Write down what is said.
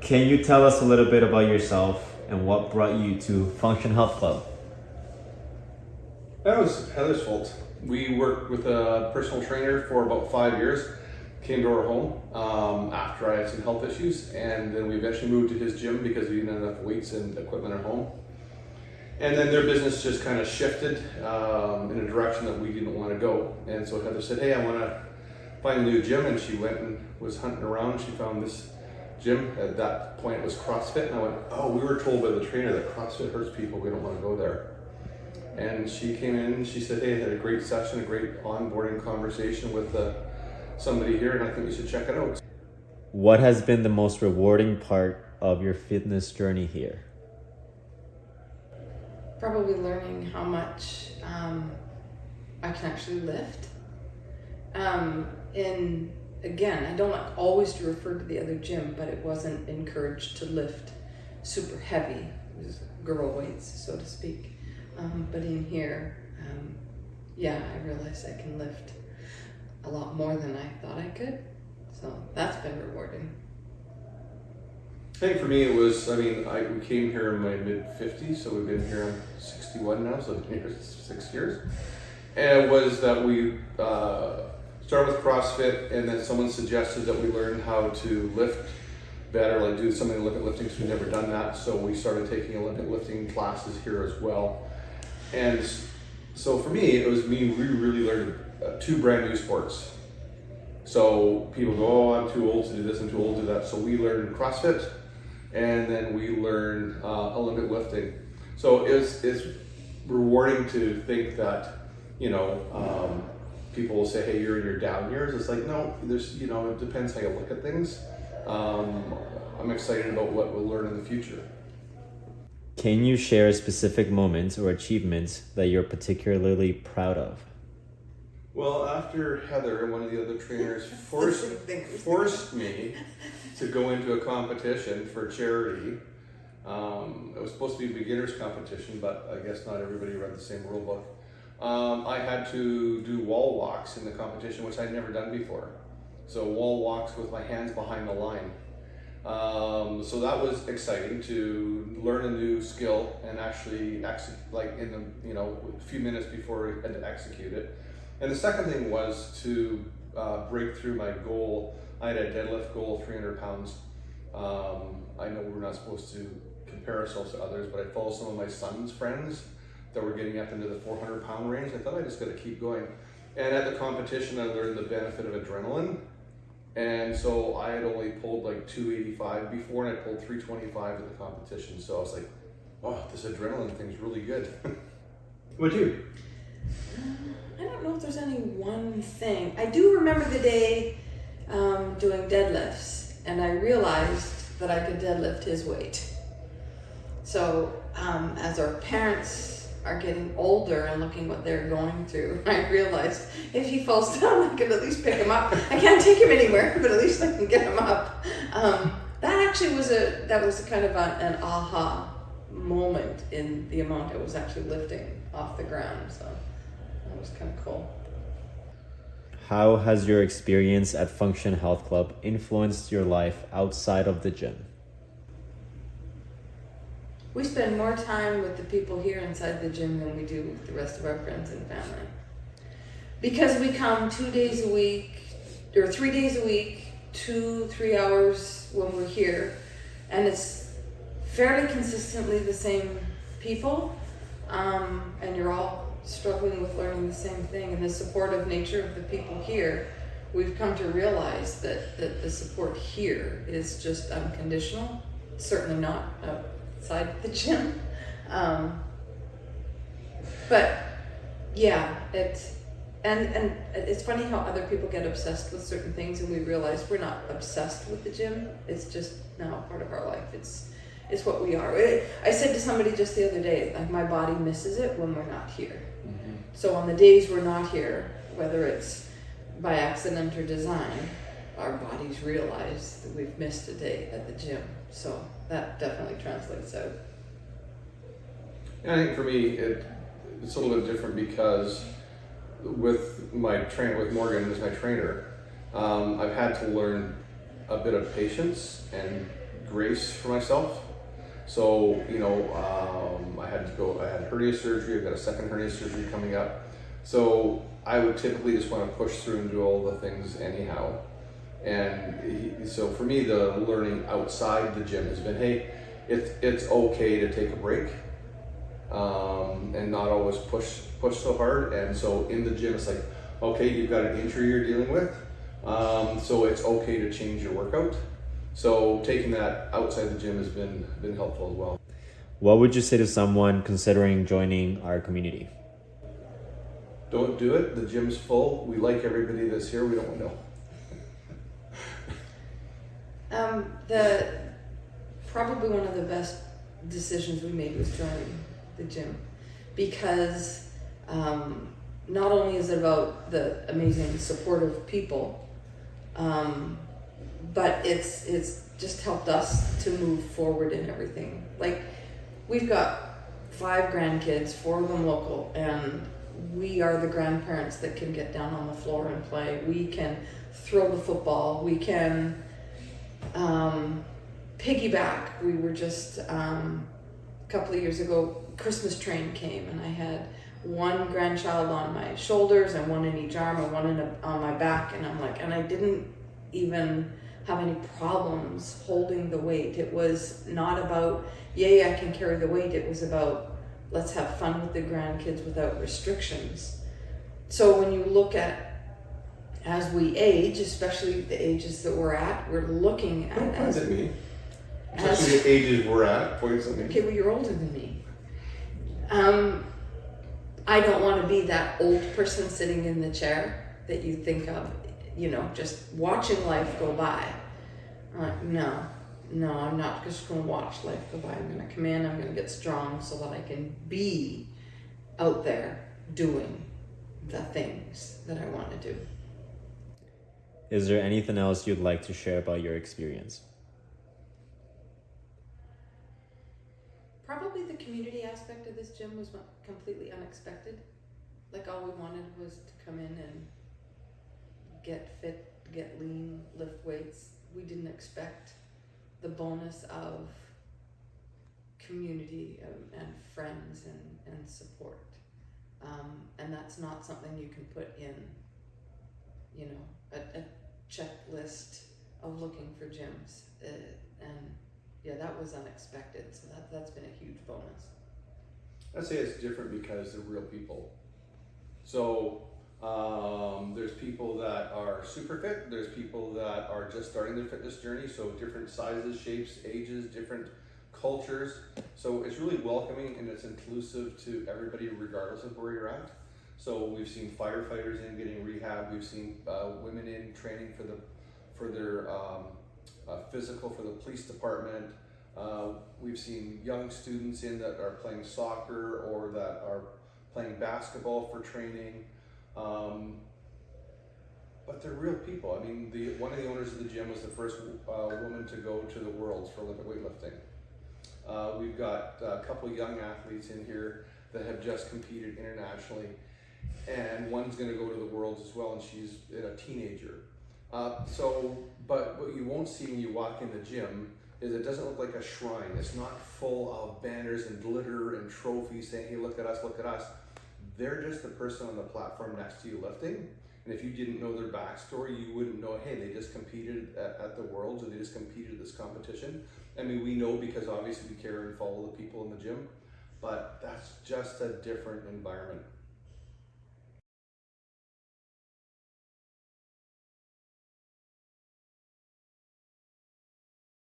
Can you tell us a little bit about yourself and what brought you to Function Health Club? That was Heather's fault. We worked with a personal trainer for about 5 years, came to our home after I had some health issues, and then we eventually moved to his gym because we didn't have enough weights and equipment at home. And then their business just kind of shifted in a direction that we didn't want to go. And so Heather said, hey, I want to find a new gym, and she went and was hunting around. She found this gym. At that point it was CrossFit, and I went, oh, we were told by the trainer that CrossFit hurts people, we don't want to go there. And she came in and she said, hey, I had a great session, a great onboarding conversation with somebody here, and I think you should check it out. What has been the most rewarding part of your fitness journey here? Probably learning how much I can actually lift. And again, I don't like always to refer to the other gym, but it wasn't encouraged to lift super heavy, it was girl weights, so to speak. But in here, I realized I can lift a lot more than I thought I could. So that's been rewarding. I think for me it was, we came here in my mid-50s, so we've been here, I'm 61 now, so I've been here 6 years. And it was that we started with CrossFit, and then someone suggested that we learn how to lift better, like do something Olympic lifting, because we've never done that. So we started taking Olympic lifting classes here as well. And so for me, we really learned 2 brand new sports. So people go, oh, I'm too old to do this, I'm too old to do that. So we learned CrossFit, and then we learned Olympic lifting. So it's rewarding to think that, people will say, hey, you're in your down years. It's like, no, it depends how you look at things. I'm excited about what we'll learn in the future. Can you share specific moments or achievements that you're particularly proud of? Well, after Heather, one of the other trainers, forced me to go into a competition for charity. It was supposed to be a beginner's competition, but I guess not everybody read the same rule book. I had to do wall walks in the competition, which I'd never done before. So wall walks with my hands behind the line. So that was exciting to learn a new skill and actually in a few minutes before we had to execute it. And the second thing was to break through my goal. I had a deadlift goal of 300 pounds. I know we're not supposed to compare ourselves to others, but I follow some of my son's friends that were getting up into the 400-pound range. I thought I just got to keep going. And at the competition, I learned the benefit of adrenaline. And so I had only pulled like 285 before, and I pulled 325 at the competition. So I was like, oh, this adrenaline thing's really good. What about you? I don't know if there's any one thing. I do remember the day doing deadlifts, and I realized that I could deadlift his weight. So as our parents are getting older and looking what they're going through, I realized if he falls down, I could at least pick him up. I can't take him anywhere, but at least I can get him up. That actually was a kind of an aha moment in the amount I was actually lifting off the ground. So that was kind of cool. How has your experience at Function Health Club influenced your life outside of the gym? We spend more time with the people here inside the gym than we do with the rest of our friends and family. Because we come 2 days a week, or 3 days a week, 2-3 hours when we're here, and it's fairly consistently the same people, and you're all struggling with learning the same thing. And the supportive nature of the people here, we've come to realize that the support here is just unconditional, certainly not outside the gym. But yeah, and it's funny how other people get obsessed with certain things, and we realize we're not obsessed with the gym. It's just now a part of our life. It's what we are. I said to somebody just the other day, like, my body misses it when we're not here. Mm-hmm. So on the days we're not here, whether it's by accident or design, our bodies realize that we've missed a day at the gym. So that definitely translates out. And I think for me, it's a little bit different because with my trainer, with Morgan, who's my trainer, I've had to learn a bit of patience and grace for myself. So, you know, I had hernia surgery, I've got a second hernia surgery coming up. So I would typically just want to push through and do all the things anyhow. And so for me, the learning outside the gym has been, hey, it's okay to take a break, and not always push so hard. And so in the gym, it's like, okay, you've got an injury you're dealing with, so it's okay to change your workout. So taking that outside the gym has been helpful as well. What would you say to someone considering joining our community? Don't do it. The gym's full. We like everybody that's here. We don't know. Probably one of the best decisions we made was joining the gym, because not only is it about the amazing supportive people, but it's just helped us to move forward in everything. Like, we've got 5 grandkids, 4 of them local, and we are the grandparents that can get down on the floor and play. We can throw the football. We can piggyback. We were just a couple of years ago, Christmas train came, and I had one grandchild on my shoulders and one in each arm and one on my back, and I'm like, and I didn't even have any problems holding the weight. It was not about, yay, I can carry the weight. It was about, let's have fun with the grandkids without restrictions. So when you look at, as we age, especially the ages that we're at, we're looking at, Points at me. Especially the ages we're at, points at me. Okay, well, you're older than me. I don't want to be that old person sitting in the chair that you think of, you know, just watching life go by. No, I'm not just going to watch life go by. I'm going to come in, I'm going to get strong so that I can be out there doing the things that I want to do. Is there anything else you'd like to share about your experience? Probably the community aspect of this gym was completely unexpected. Like, all we wanted was to come in and get fit, get lean, lift weights. We didn't expect the bonus of community and friends and support. And that's not something you can put in, you know, a checklist of looking for gyms. And yeah, that was unexpected. So that's been a huge bonus. I'd say it's different because they're real people. So there's people that are super fit. There's people that are just starting their fitness journey. So different sizes, shapes, ages, different cultures. So it's really welcoming and it's inclusive to everybody regardless of where you're at. So we've seen firefighters in getting rehab. We've seen women in training for their physical for the police department. We've seen young students in that are playing soccer or that are playing basketball for training. But they're real people. I mean, one of the owners of the gym was the first woman to go to the Worlds for Olympic weightlifting. We've got a couple of young athletes in here that have just competed internationally, and one's going to go to the Worlds as well, and she's a teenager. But what you won't see when you walk in the gym is it doesn't look like a shrine. It's not full of banners and glitter and trophies saying, hey, look at us, look at us. They're just the person on the platform next to you lifting. And if you didn't know their backstory, you wouldn't know, hey, they just competed at the Worlds or they just competed at this competition. I mean, we know because obviously we care and follow the people in the gym, but that's just a different environment.